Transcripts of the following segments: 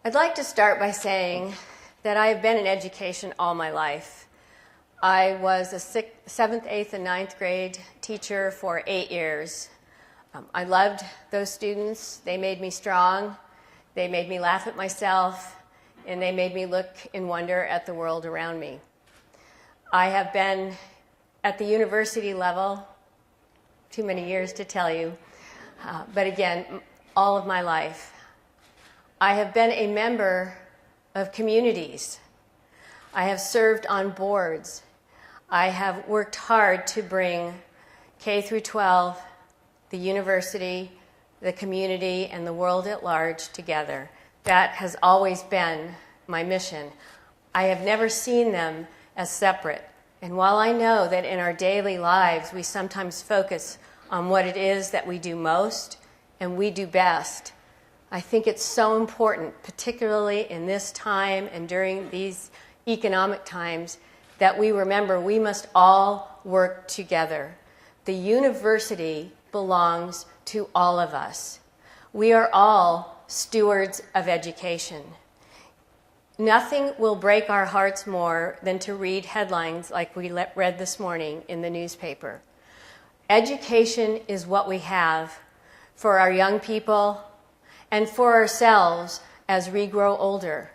I'd like to start by saying that I have been in education all my life. I was a 7th, 8th, and 9th grade teacher for 8 years. I loved those students. They made me strong. They made me laugh at myself, and they made me look in wonder at the world around me. I have been at the university level, too many years to tell you, but again, all of my life. I have been a member of communities. I have served on boards. I have worked hard to bring K through 12, the university, the community, and the world at large together. That has always been my mission. I have never seen them as separate. And while I know that in our daily lives we sometimes focus on what it is that we do most and we do best, I think it's so important, particularly in this time and during these economic times, that we remember we must all work together. The university belongs to all of us. We are all stewards of education. Nothing will break our hearts more than to read headlines like we read this morning in the newspaper. Education is what we have for our young people and for ourselves as we grow older.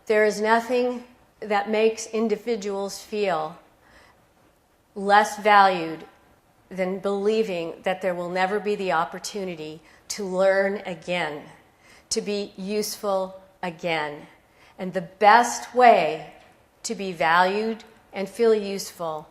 There is nothing that makes individuals feel less valued than believing that there will never be the opportunity to learn again, to be useful again. And the best way to be valued and feel useful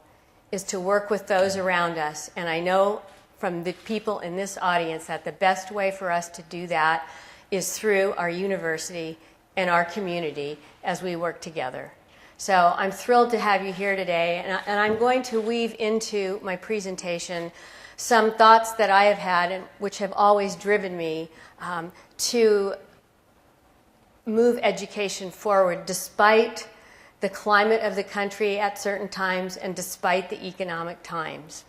is to work with those around us. And I know from the people in this audience that the best way for us to do that is through our university and our community as we work together. So I'm thrilled to have you here today, and I'm going to weave into my presentation some thoughts that I have had and which have always driven me to move education forward despite the climate of the country at certain times and despite the economic times.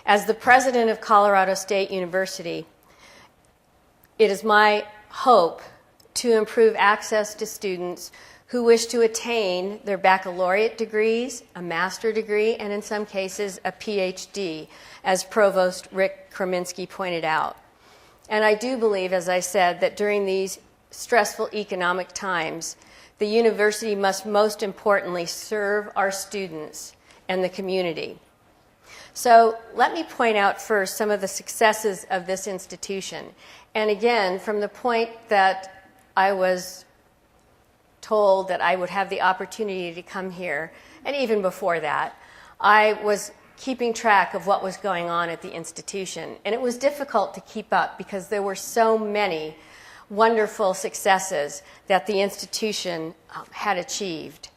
As the president of Colorado State University, it is my hope to improve access to students who wish to attain their baccalaureate degrees, a master's degree, and in some cases a PhD, as Provost Rick Krominski pointed out. And I do believe, as I said, that during these stressful economic times, the university must most importantly serve our students and the community. So let me point out first some of the successes of this institution. And again, from the point that I was told that I would have the opportunity to come here, and even before that, I was keeping track of what was going on at the institution. And it was difficult to keep up because there were so many wonderful successes that the institution had achieved.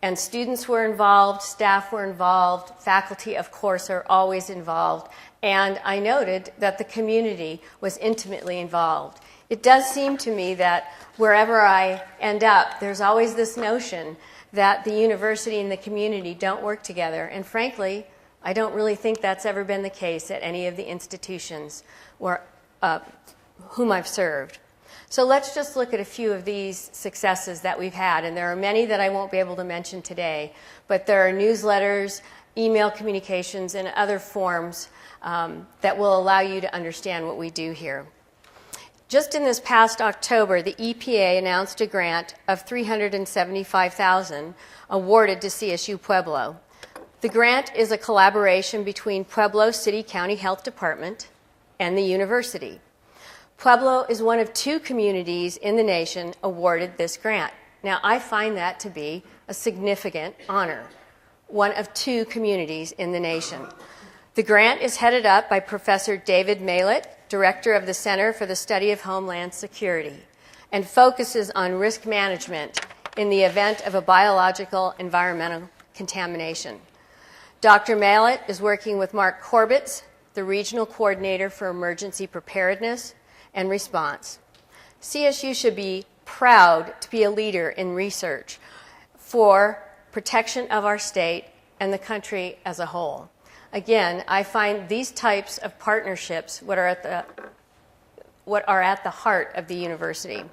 And students were involved, staff were involved, faculty, of course, are always involved. And I noted that the community was intimately involved. It does seem to me that wherever I end up, there's always this notion that the university and the community don't work together. And frankly, I don't really think that's ever been the case at any of the institutions whom I've served. So let's just look at a few of these successes that we've had. And there are many that I won't be able to mention today, but there are newsletters, email communications, and other forms that will allow you to understand what we do here. Just in this past October, the EPA announced a grant of $375,000 awarded to CSU Pueblo. The grant is a collaboration between Pueblo City County Health Department and the university. Pueblo is one of 2 communities in the nation awarded this grant. Now, I find that to be a significant honor, one of 2 communities in the nation. The grant is headed up by Professor David Malett, Director of the Center for the Study of Homeland Security, and focuses on risk management in the event of a biological environmental contamination. Dr. Malett is working with Mark Corbett, the Regional Coordinator for Emergency Preparedness and Response. CSU should be proud to be a leader in research for protection of our state and the country as a whole. Again, I find these types of partnerships what are at the heart of the university.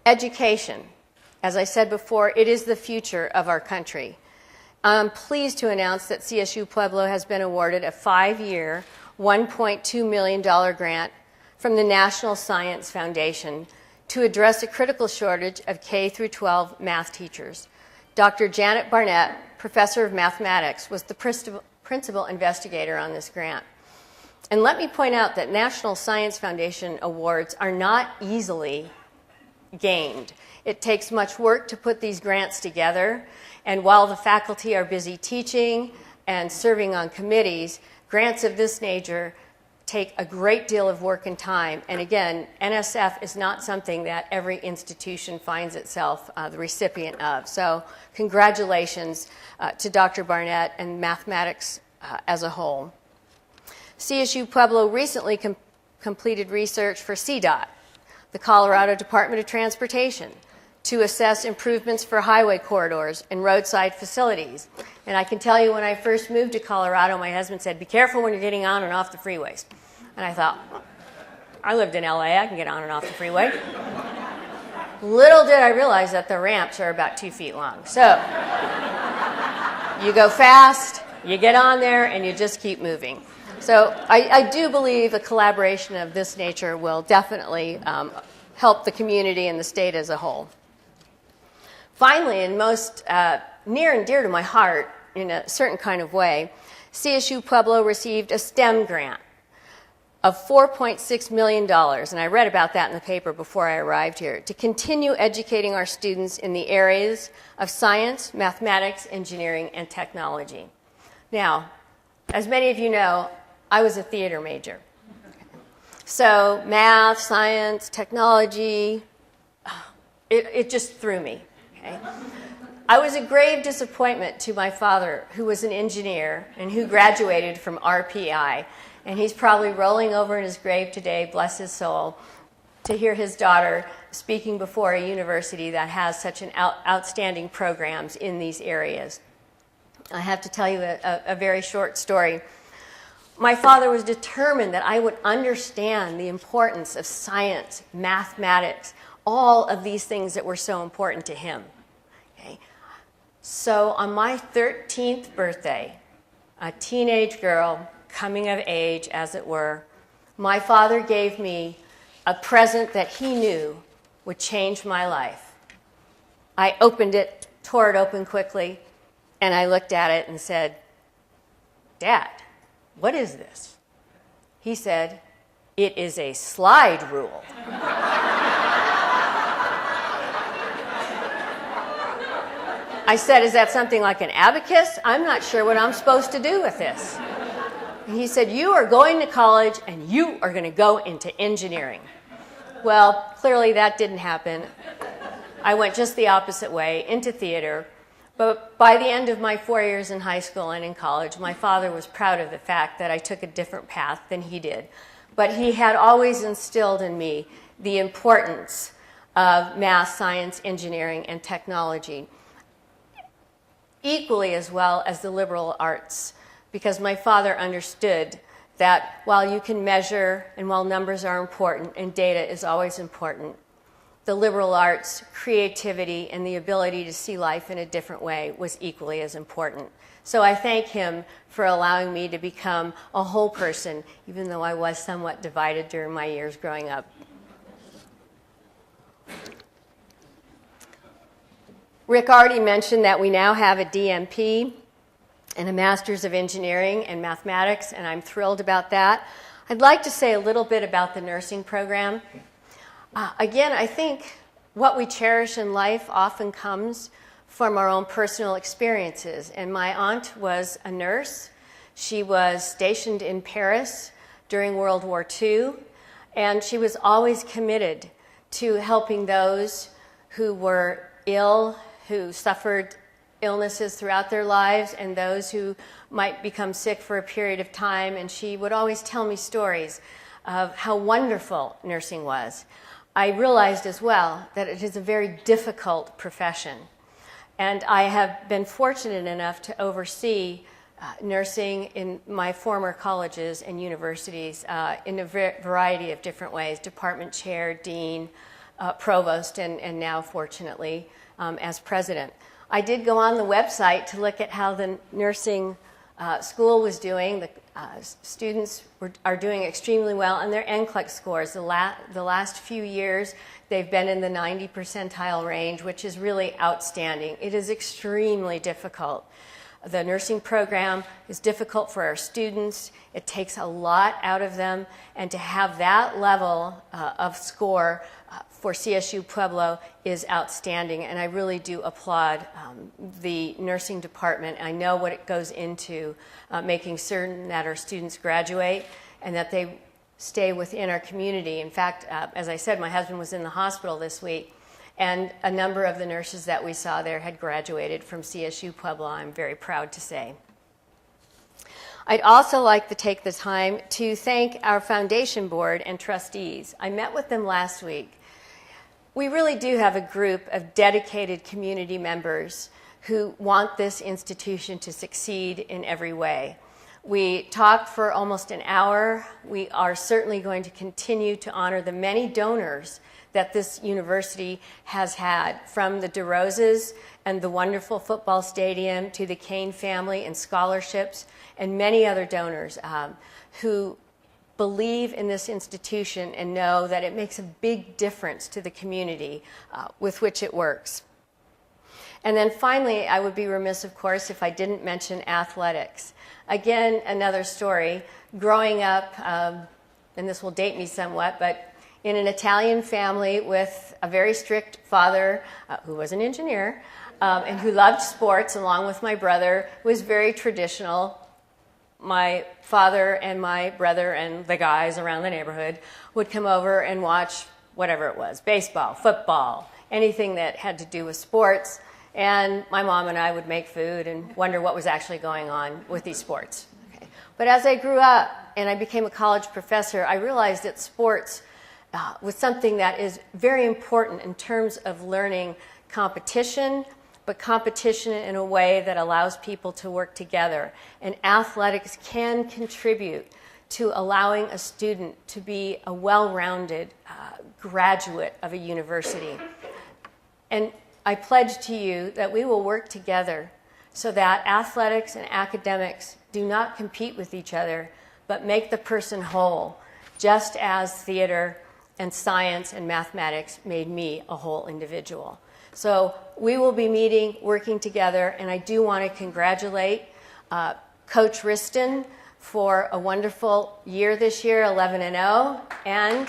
Education. As I said before, it is the future of our country. I'm pleased to announce that CSU Pueblo has been awarded a 5-year, $1.2 million grant from the National Science Foundation to address a critical shortage of K through 12 math teachers. Dr. Janet Barnett, professor of mathematics, was the principal investigator on this grant. And let me point out that National Science Foundation awards are not easily gained. It takes much work to put these grants together, and while the faculty are busy teaching and serving on committees, grants of this nature take a great deal of work and time. And again, NSF is not something that every institution finds itself the recipient of. So congratulations to Dr. Barnett and mathematics as a whole. CSU Pueblo recently completed research for CDOT, the Colorado Department of Transportation, to assess improvements for highway corridors and roadside facilities. And I can tell you, when I first moved to Colorado, my husband said, be careful when you're getting on and off the freeways. And I thought, I lived in LA, I can get on and off the freeway. Little did I realize that the ramps are about 2 feet long. So you go fast, you get on there, and you just keep moving. So I do believe a collaboration of this nature will definitely help the community and the state as a whole. Finally, and most near and dear to my heart in a certain kind of way, CSU Pueblo received a STEM grant of $4.6 million, and I read about that in the paper before I arrived here, to continue educating our students in the areas of science, mathematics, engineering, and technology. Now, as many of you know, I was a theater major. So math, science, technology, it just threw me. Okay? I was a grave disappointment to my father, who was an engineer and who graduated from RPI. And he's probably rolling over in his grave today, bless his soul, to hear his daughter speaking before a university that has such an outstanding programs in these areas. I have to tell you a very short story. My father was determined that I would understand the importance of science, mathematics, all of these things that were so important to him. Okay? So on my 13th birthday, a teenage girl, coming of age, as it were, my father gave me a present that he knew would change my life. I opened it, tore it open quickly, and I looked at it and said, Dad, what is this? He said, it is a slide rule. I said, is that something like an abacus? I'm not sure what I'm supposed to do with this. And he said, you are going to college and you are going to go into engineering. Well, clearly that didn't happen. I went just the opposite way, into theater. But by the end of my 4 years in high school and in college, my father was proud of the fact that I took a different path than he did. But he had always instilled in me the importance of math, science, engineering, and technology, equally as well as the liberal arts, because my father understood that while you can measure and while numbers are important and data is always important, the liberal arts, creativity, and the ability to see life in a different way was equally as important. So I thank him for allowing me to become a whole person, even though I was somewhat divided during my years growing up. Rick already mentioned that we now have a DMP and a Master's of Engineering and Mathematics, and I'm thrilled about that. I'd like to say a little bit about the nursing program. Again, I think what we cherish in life often comes from our own personal experiences. And my aunt was a nurse. She was stationed in Paris during World War II, and she was always committed to helping those who were ill, who suffered illnesses throughout their lives, and those who might become sick for a period of time. And she would always tell me stories of how wonderful nursing was. I realized as well that it is a very difficult profession. And I have been fortunate enough to oversee nursing in my former colleges and universities in a variety of different ways, department chair, dean, provost and now, fortunately, as president. I did go on the website to look at how the nursing school was doing. The students are doing extremely well, and their NCLEX scores, the last few years, they've been in the 90 percentile range, which is really outstanding. It is extremely difficult. The nursing program is difficult for our students. It takes a lot out of them, and to have that level of score for CSU Pueblo is outstanding, and I really do applaud the nursing department. I know what it goes into making certain that our students graduate and that they stay within our community. In fact, as I said, my husband was in the hospital this week, and a number of the nurses that we saw there had graduated from CSU Pueblo, I'm very proud to say. I'd also like to take the time to thank our foundation board and trustees. I met with them last week. We really do have a group of dedicated community members who want this institution to succeed in every way. We talked for almost an hour. We are certainly going to continue to honor the many donors that this university has had, from the DeRoses and the wonderful football stadium to the Kane family and scholarships and many other donors who believe in this institution and know that it makes a big difference to the community with which it works. And then finally, I would be remiss, of course, if I didn't mention athletics. Again, another story. Growing up, and this will date me somewhat, but in an Italian family with a very strict father who was an engineer and who loved sports along with my brother, was very traditional. My father and my brother and the guys around the neighborhood would come over and watch whatever it was, baseball, football, anything that had to do with sports. And my mom and I would make food and wonder what was actually going on with these sports. Okay. But as I grew up and I became a college professor, I realized that sports was something that is very important in terms of learning competition, but competition in a way that allows people to work together. And athletics can contribute to allowing a student to be a well-rounded graduate of a university. And I pledge to you that we will work together so that athletics and academics do not compete with each other, but make the person whole, just as theater and science and mathematics made me a whole individual. So we will be meeting, working together, and I do want to congratulate Coach Riston for a wonderful year this year, 11-0, and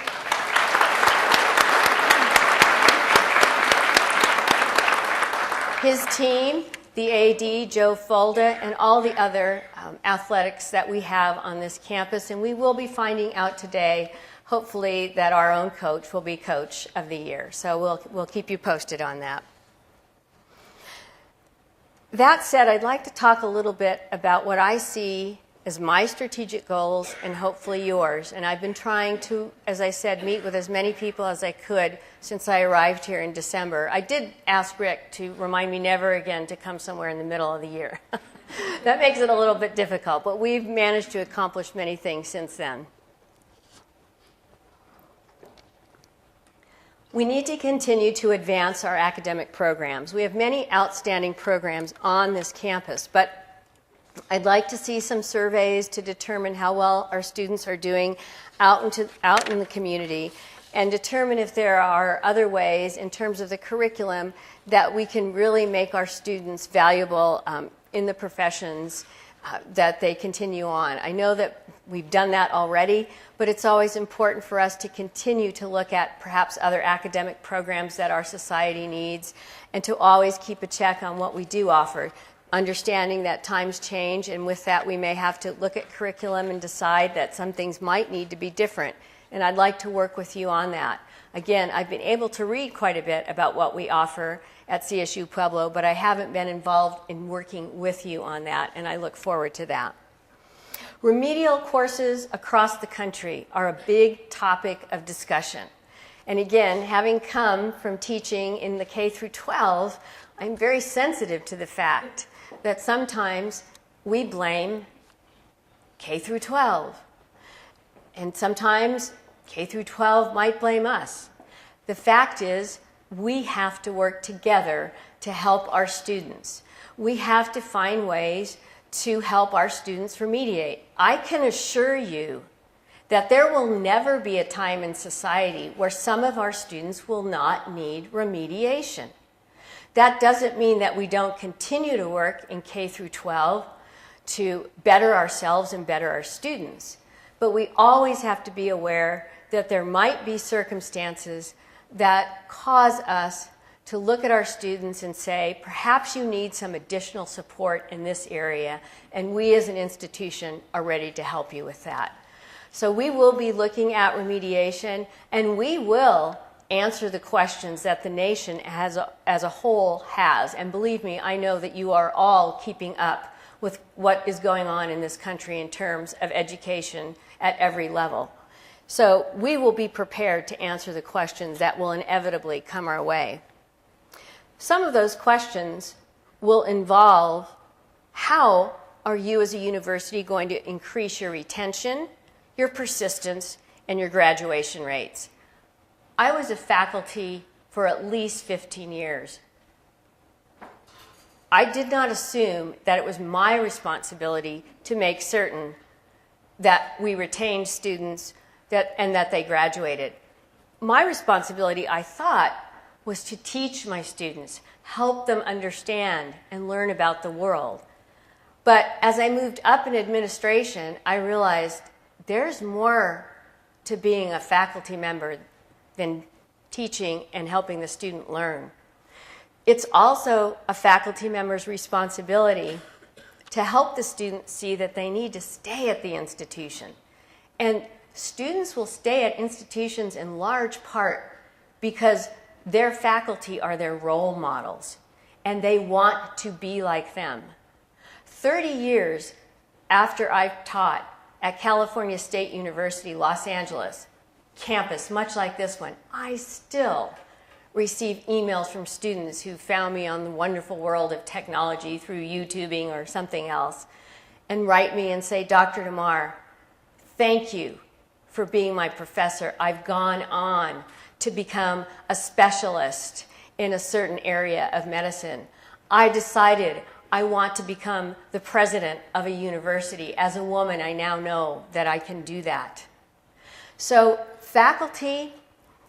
his team, the AD, Joe Folda, and all the other athletics that we have on this campus. And we will be finding out today, hopefully, that our own coach will be Coach of the Year. So we'll keep you posted on that. That said, I'd like to talk a little bit about what I see as my strategic goals and hopefully yours. And I've been trying to, as I said, meet with as many people as I could since I arrived here in December. I did ask Rick to remind me never again to come somewhere in the middle of the year. That makes it a little bit difficult, but we've managed to accomplish many things since then. We need to continue to advance our academic programs. We have many outstanding programs on this campus, but I'd like to see some surveys to determine how well our students are doing out in the community, and determine if there are other ways in terms of the curriculum that we can really make our students valuable in the professions that they continue on. I know that we've done that already, but it's always important for us to continue to look at perhaps other academic programs that our society needs, and to always keep a check on what we do offer, understanding that times change, and with that we may have to look at curriculum and decide that some things might need to be different. And I'd like to work with you on that. Again, I've been able to read quite a bit about what we offer at CSU Pueblo, but I haven't been involved in working with you on that, and I look forward to that. Remedial courses across the country are a big topic of discussion. And again, having come from teaching in the K through 12, I'm very sensitive to the fact that sometimes we blame K through 12. And sometimes K through 12 might blame us. The fact is, we have to work together to help our students. We have to find ways to help our students remediate. I can assure you that there will never be a time in society where some of our students will not need remediation. That doesn't mean that we don't continue to work in K through 12 to better ourselves and better our students. But we always have to be aware that there might be circumstances that cause us to look at our students and say, perhaps you need some additional support in this area, and we as an institution are ready to help you with that. So we will be looking at remediation, and we will answer the questions that the nation as a whole has. And believe me, I know that you are all keeping up with what is going on in this country in terms of education at every level. So we will be prepared to answer the questions that will inevitably come our way. Some of those questions will involve how are you as a university going to increase your retention, your persistence, and your graduation rates. I was a faculty for at least 15 years. I did not assume that it was my responsibility to make certain that we retained students and that they graduated. My responsibility, I thought, was to teach my students, help them understand and learn about the world. But as I moved up in administration, I realized there's more to being a faculty member than teaching and helping the student learn. It's also a faculty member's responsibility to help the students see that they need to stay at the institution. And students will stay at institutions in large part because their faculty are their role models, and they want to be like them. 30 years after I've taught at California State University, Los Angeles, campus much like this one, I still receive emails from students who found me on the wonderful world of technology through YouTubing or something else, and write me and say, Dr. Damar, thank you for being my professor. I've gone on to become a specialist in a certain area of medicine. I decided I want to become the president of a university. As a woman, I now know that I can do that. So faculty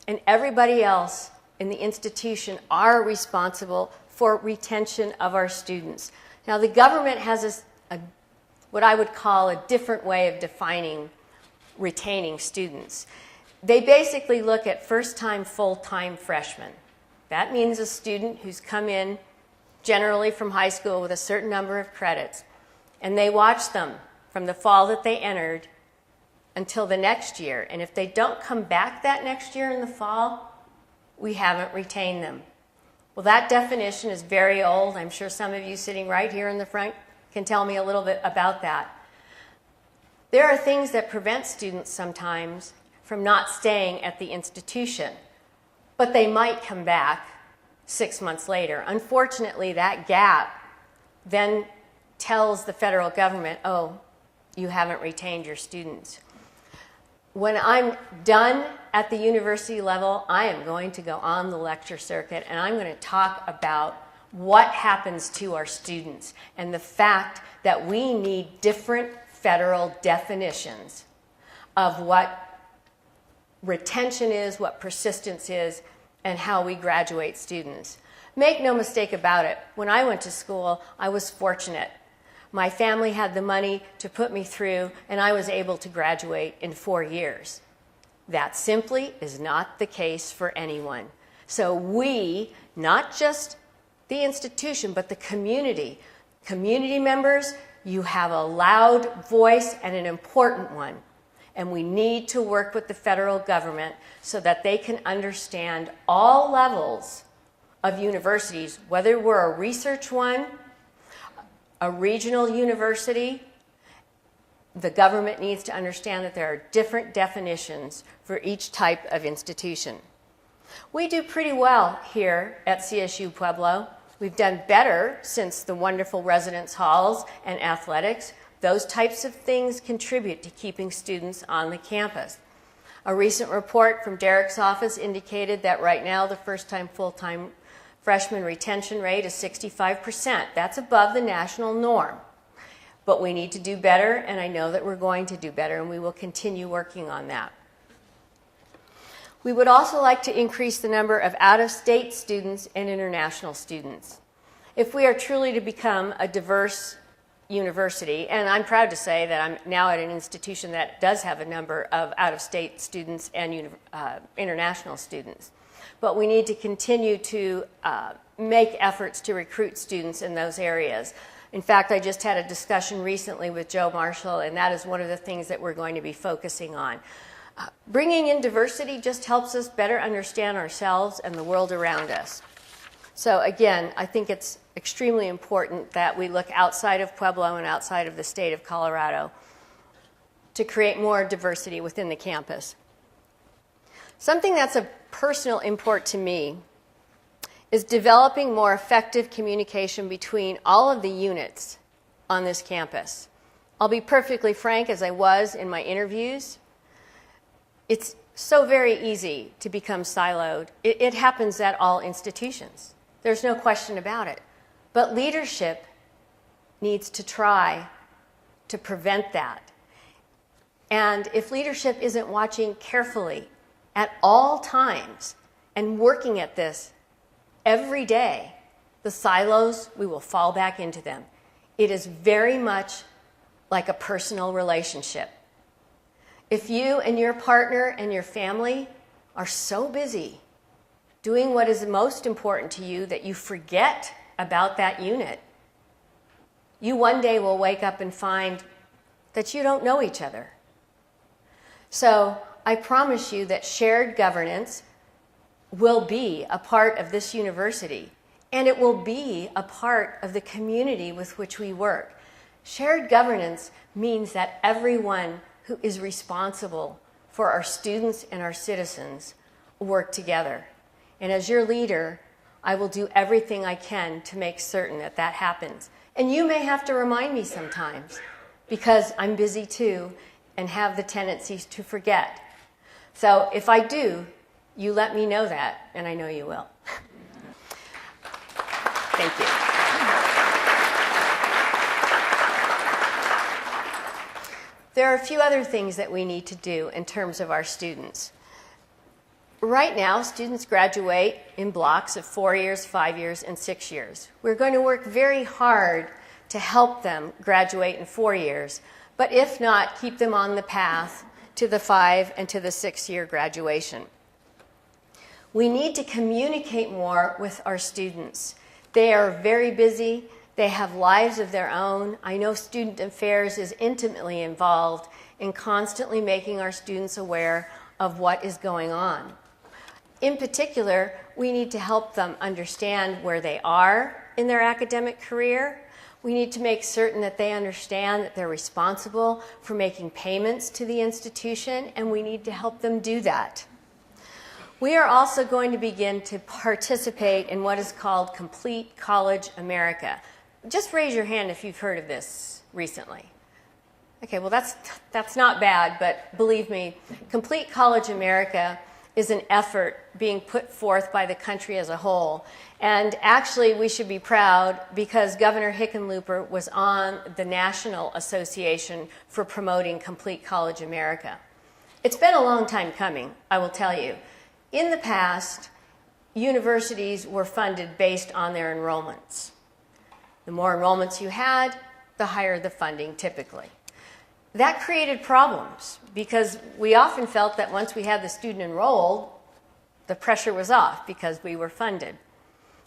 and everybody else in the institution are responsible for retention of our students. Now, the government has what I would call a different way of defining retaining students. They basically look at first-time, full-time freshmen. That means a student who's come in generally from high school with a certain number of credits, and they watch them from the fall that they entered until the next year. And if they don't come back that next year in the fall, we haven't retained them. Well, that definition is very old. I'm sure some of you sitting right here in the front can tell me a little bit about that. There are things that prevent students sometimes from not staying at the institution, but they might come back 6 months later. Unfortunately, that gap then tells the federal government, oh, you haven't retained your students. When I'm done at the university level, I am going to go on the lecture circuit, and I'm going to talk about what happens to our students and the fact that we need different federal definitions of what retention is, what persistence is, and how we graduate students. Make no mistake about it, when I went to school, I was fortunate. My family had the money to put me through, and I was able to graduate in 4 years. That simply is not the case for anyone. So we, not just the institution, but the community members, you have a loud voice and an important one. And we need to work with the federal government so that they can understand all levels of universities, whether we're a research one, a regional university. The government needs to understand that there are different definitions for each type of institution. We do pretty well here at CSU Pueblo. We've done better since the wonderful residence halls and athletics. Those types of things contribute to keeping students on the campus. A recent report from Derek's office indicated that right now the first-time full-time freshman retention rate is 65%. That's above the national norm. But we need to do better, and I know that we're going to do better, and we will continue working on that. We would also like to increase the number of out-of-state students and international students. If we are truly to become a diverse university, and I'm proud to say that I'm now at an institution that does have a number of out-of-state students and international students, but we need to continue to make efforts to recruit students in those areas. In fact, I just had a discussion recently with Joe Marshall, and that is one of the things that we're going to be focusing on. Bringing in diversity just helps us better understand ourselves and the world around us. So again, I think it's extremely important that we look outside of Pueblo and outside of the state of Colorado to create more diversity within the campus. Something that's of personal import to me is developing more effective communication between all of the units on this campus. I'll be perfectly frank, as I was in my interviews. It's so very easy to become siloed. It happens at all institutions. There's no question about it. But leadership needs to try to prevent that. And if leadership isn't watching carefully at all times and working at this every day, the silos, we will fall back into them. It is very much like a personal relationship. If you and your partner and your family are so busy doing what is most important to you that you forget about that unit, you one day will wake up and find that you don't know each other. So I promise you that shared governance will be a part of this university, and it will be a part of the community with which we work. Shared governance means that everyone who is responsible for our students and our citizens work together. And as your leader, I will do everything I can to make certain that that happens. And you may have to remind me sometimes, because I'm busy too and have the tendencies to forget. So if I do, you let me know that, and I know you will. Thank you. There are a few other things that we need to do in terms of our students. Right now, students graduate in blocks of 4 years, 5 years, and 6 years. We're going to work very hard to help them graduate in 4 years, but if not, keep them on the path to the 5 and to the 6-year graduation. We need to communicate more with our students. They are very busy. They have lives of their own. I know Student Affairs is intimately involved in constantly making our students aware of what is going on. In particular, we need to help them understand where they are in their academic career. We need to make certain that they understand that they're responsible for making payments to the institution, and we need to help them do that. We are also going to begin to participate in what is called Complete College America. Just raise your hand if you've heard of this recently. Okay, well that's not bad, but believe me, Complete College America is an effort being put forth by the country as a whole. And actually, we should be proud because Governor Hickenlooper was on the National Association for Promoting Complete College America. It's been a long time coming, I will tell you. In the past, universities were funded based on their enrollments. The more enrollments you had, the higher the funding typically. That created problems because we often felt that once we had the student enrolled, the pressure was off because we were funded.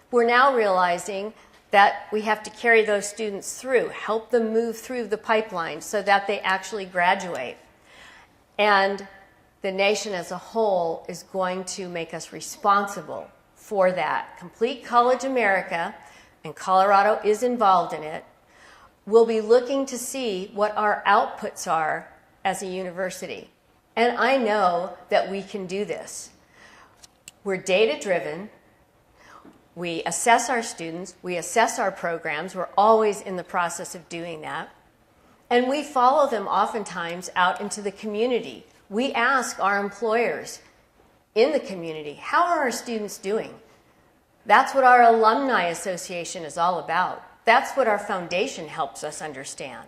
We're now realizing that we have to carry those students through, help them move through the pipeline so that they actually graduate. And the nation as a whole is going to make us responsible for that. Complete College America, and Colorado is involved in it, will be looking to see what our outputs are as a university. And I know that we can do this. We're data-driven. We assess our students. We assess our programs. We're always in the process of doing that. And we follow them oftentimes out into the community We ask our employers in the community, how are our students doing? That's what our Alumni Association is all about. That's what our foundation helps us understand.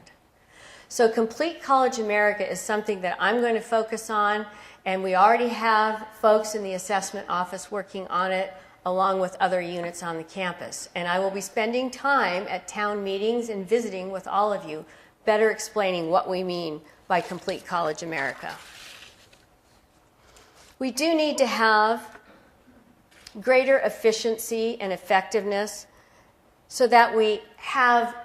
So Complete College America is something that I'm going to focus on, and we already have folks in the assessment office working on it along with other units on the campus. And I will be spending time at town meetings and visiting with all of you, better explaining what we mean by Complete College America. We do need to have greater efficiency and effectiveness so that we have,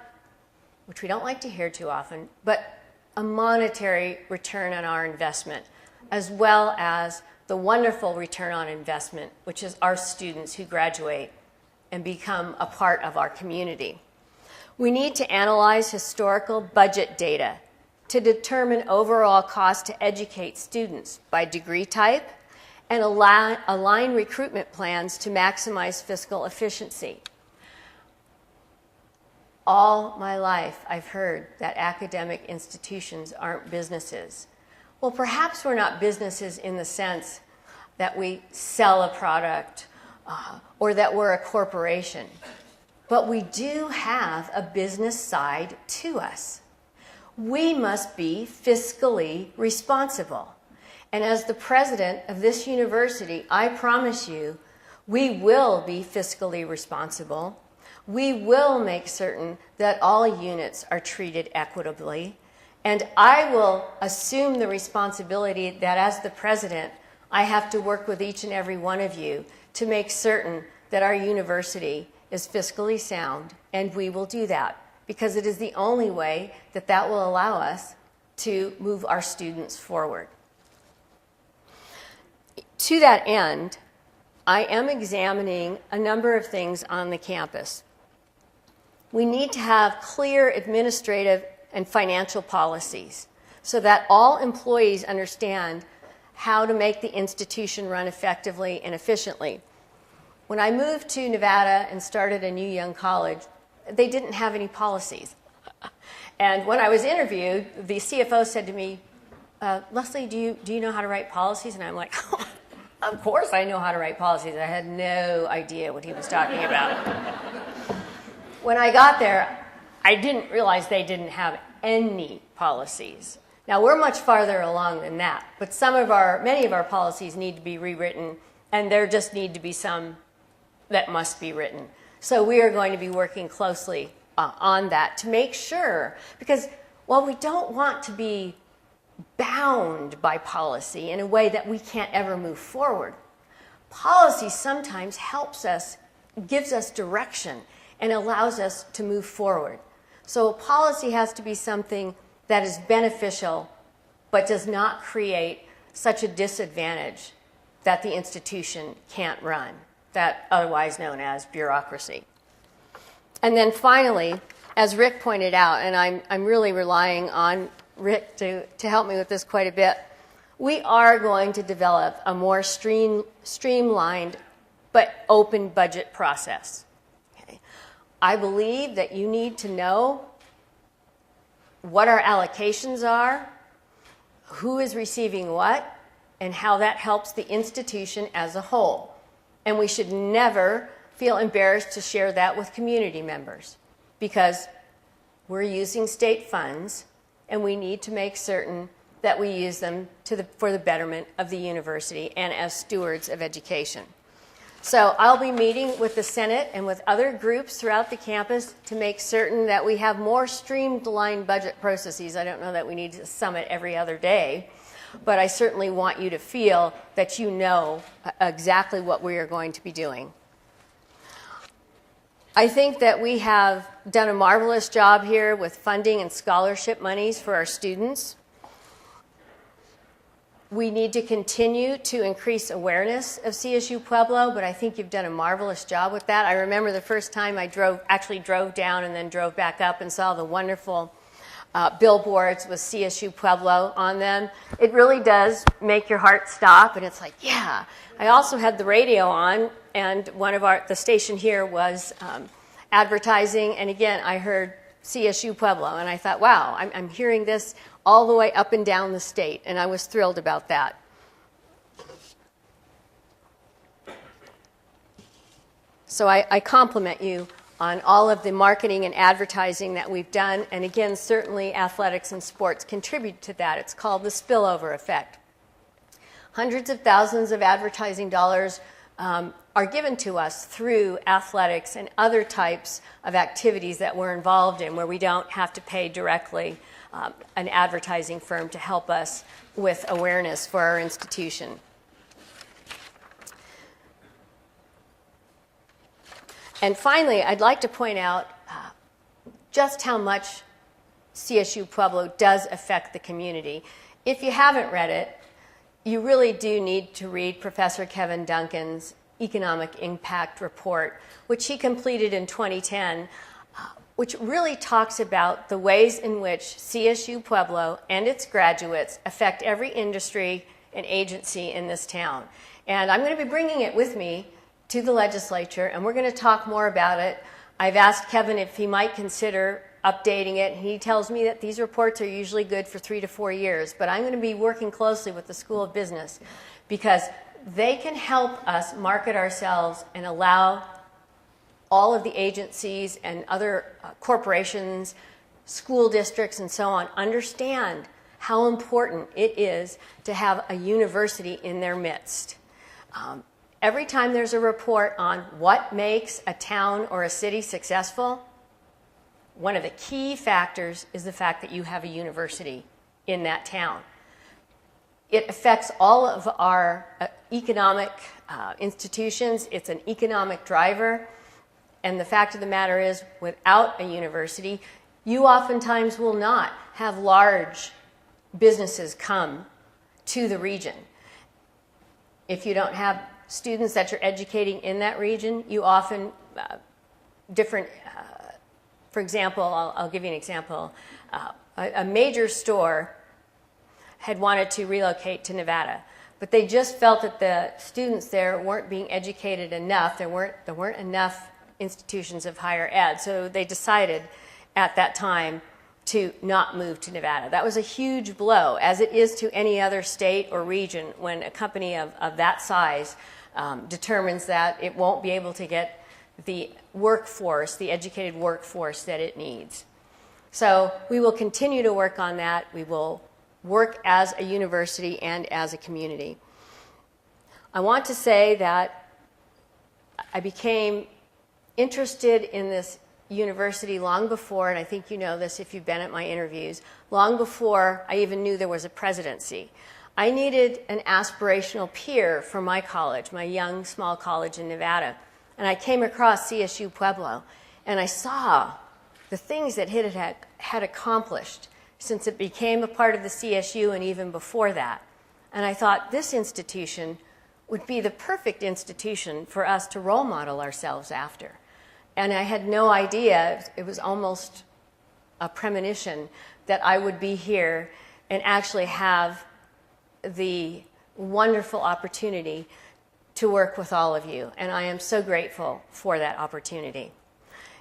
which we don't like to hear too often, but a monetary return on our investment, as well as the wonderful return on investment, which is our students who graduate and become a part of our community. We need to analyze historical budget data to determine overall cost to educate students by degree type and align recruitment plans to maximize fiscal efficiency. All my life, I've heard that academic institutions aren't businesses. Well, perhaps we're not businesses in the sense that we sell a product or that we're a corporation, but we do have a business side to us. We must be fiscally responsible. And as the president of this university, I promise you, we will be fiscally responsible. We will make certain that all units are treated equitably. And I will assume the responsibility that as the president, I have to work with each and every one of you to make certain that our university is fiscally sound, and we will do that because it is the only way that that will allow us to move our students forward. To that end, I am examining a number of things on the campus. We need to have clear administrative and financial policies so that all employees understand how to make the institution run effectively and efficiently. When I moved to Nevada and started a new young college, they didn't have any policies. And when I was interviewed, the CFO said to me, Leslie, do you know how to write policies? And I'm like, oh, of course I know how to write policies. I had no idea what he was talking about. When I got there, I didn't realize they didn't have any policies. Now, we're much farther along than that, but many of our policies need to be rewritten, and there just need to be some that must be written. So we are going to be working closely on that to make sure, because while we don't want to be bound by policy in a way that we can't ever move forward, policy sometimes helps us, gives us direction, and allows us to move forward. So a policy has to be something that is beneficial but does not create such a disadvantage that the institution can't run, that otherwise known as bureaucracy. And then finally, as Rick pointed out, and I'm really relying on Rick to help me with this quite a bit, we are going to develop a more streamlined but open budget process. Okay. I believe that you need to know what our allocations are, who is receiving what, and how that helps the institution as a whole. And we should never feel embarrassed to share that with community members because we're using state funds and we need to make certain that we use them for the betterment of the university and as stewards of education. So I'll be meeting with the Senate and with other groups throughout the campus to make certain that we have more streamlined budget processes. I don't know that we need a summit every other day, but I certainly want you to feel that you know exactly what we are going to be doing. I think that we have done a marvelous job here with funding and scholarship monies for our students. We need to continue to increase awareness of CSU Pueblo, but I think you've done a marvelous job with that. I remember the first time I drove down and then drove back up and saw the wonderful billboards with CSU Pueblo on them. It really does make your heart stop, and it's like, yeah. I also had the radio on, and the station here was advertising, and again, I heard CSU Pueblo, and I thought, wow, I'm hearing this all the way up and down the state, and I was thrilled about that. So I compliment you on all of the marketing and advertising that we've done, and again, certainly athletics and sports contribute to that. It's called the spillover effect. Hundreds of thousands of advertising dollars are given to us through athletics and other types of activities that we're involved in where we don't have to pay directly an advertising firm to help us with awareness for our institution. And finally, I'd like to point out just how much CSU Pueblo does affect the community. If you haven't read it, you really do need to read Professor Kevin Duncan's Economic Impact Report, which he completed in 2010, which really talks about the ways in which CSU Pueblo and its graduates affect every industry and agency in this town. And I'm going to be bringing it with me to the legislature, and we're going to talk more about it. I've asked Kevin if he might consider updating it, and he tells me that these reports are usually good for 3 to 4 years, but I'm going to be working closely with the School of Business because they can help us market ourselves and allow all of the agencies and other corporations, school districts, and so on understand how important it is to have a university in their midst. Every time there's a report on what makes a town or a city successful, one of the key factors is the fact that you have a university in that town. It affects all of our economic institutions. It's an economic driver. And the fact of the matter is, without a university, you oftentimes will not have large businesses come to the region. If you don't have students that you're educating in that region, you often, for example, I'll give you an example. A major store had wanted to relocate to Nevada, but they just felt that the students there weren't being educated enough. There weren't enough institutions of higher ed, so they decided at that time to not move to Nevada. That was a huge blow, as it is to any other state or region when a company of that size determines that it won't be able to get the workforce, the educated workforce that it needs. So we will continue to work on that. We will work as a university and as a community. I want to say that I became interested in this university long before, and I think you know this if you've been at my interviews, long before I even knew there was a presidency. I needed an aspirational peer for my college, my young, small college in Nevada. And I came across CSU Pueblo, and I saw the things that it had accomplished since it became a part of the CSU and even before that. And I thought this institution would be the perfect institution for us to role model ourselves after. And I had no idea, it was almost a premonition, that I would be here and actually have the wonderful opportunity to work with all of you. And I am so grateful for that opportunity.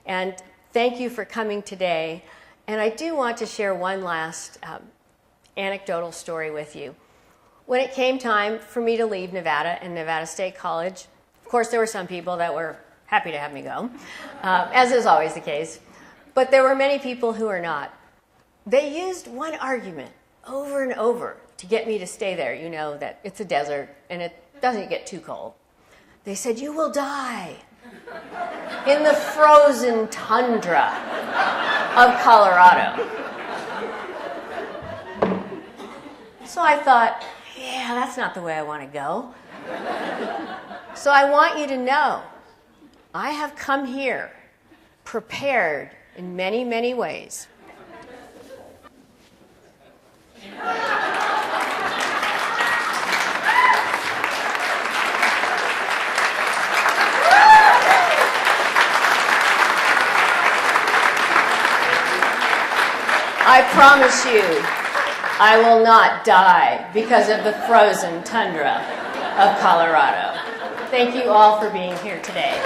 And thank you for coming today. And I do want to share one last anecdotal story with you. When it came time for me to leave Nevada and Nevada State College, of course there were some people that were happy to have me go, as is always the case. But there were many people who were not. They used one argument over and over to get me to stay there. You know that it's a desert and it doesn't get too cold. They said, "You will die in the frozen tundra of Colorado." So I thought, yeah, that's not the way I want to go. So I want you to know, I have come here prepared in many, many ways. I promise you, I will not die because of the frozen tundra of Colorado. Thank you all for being here today.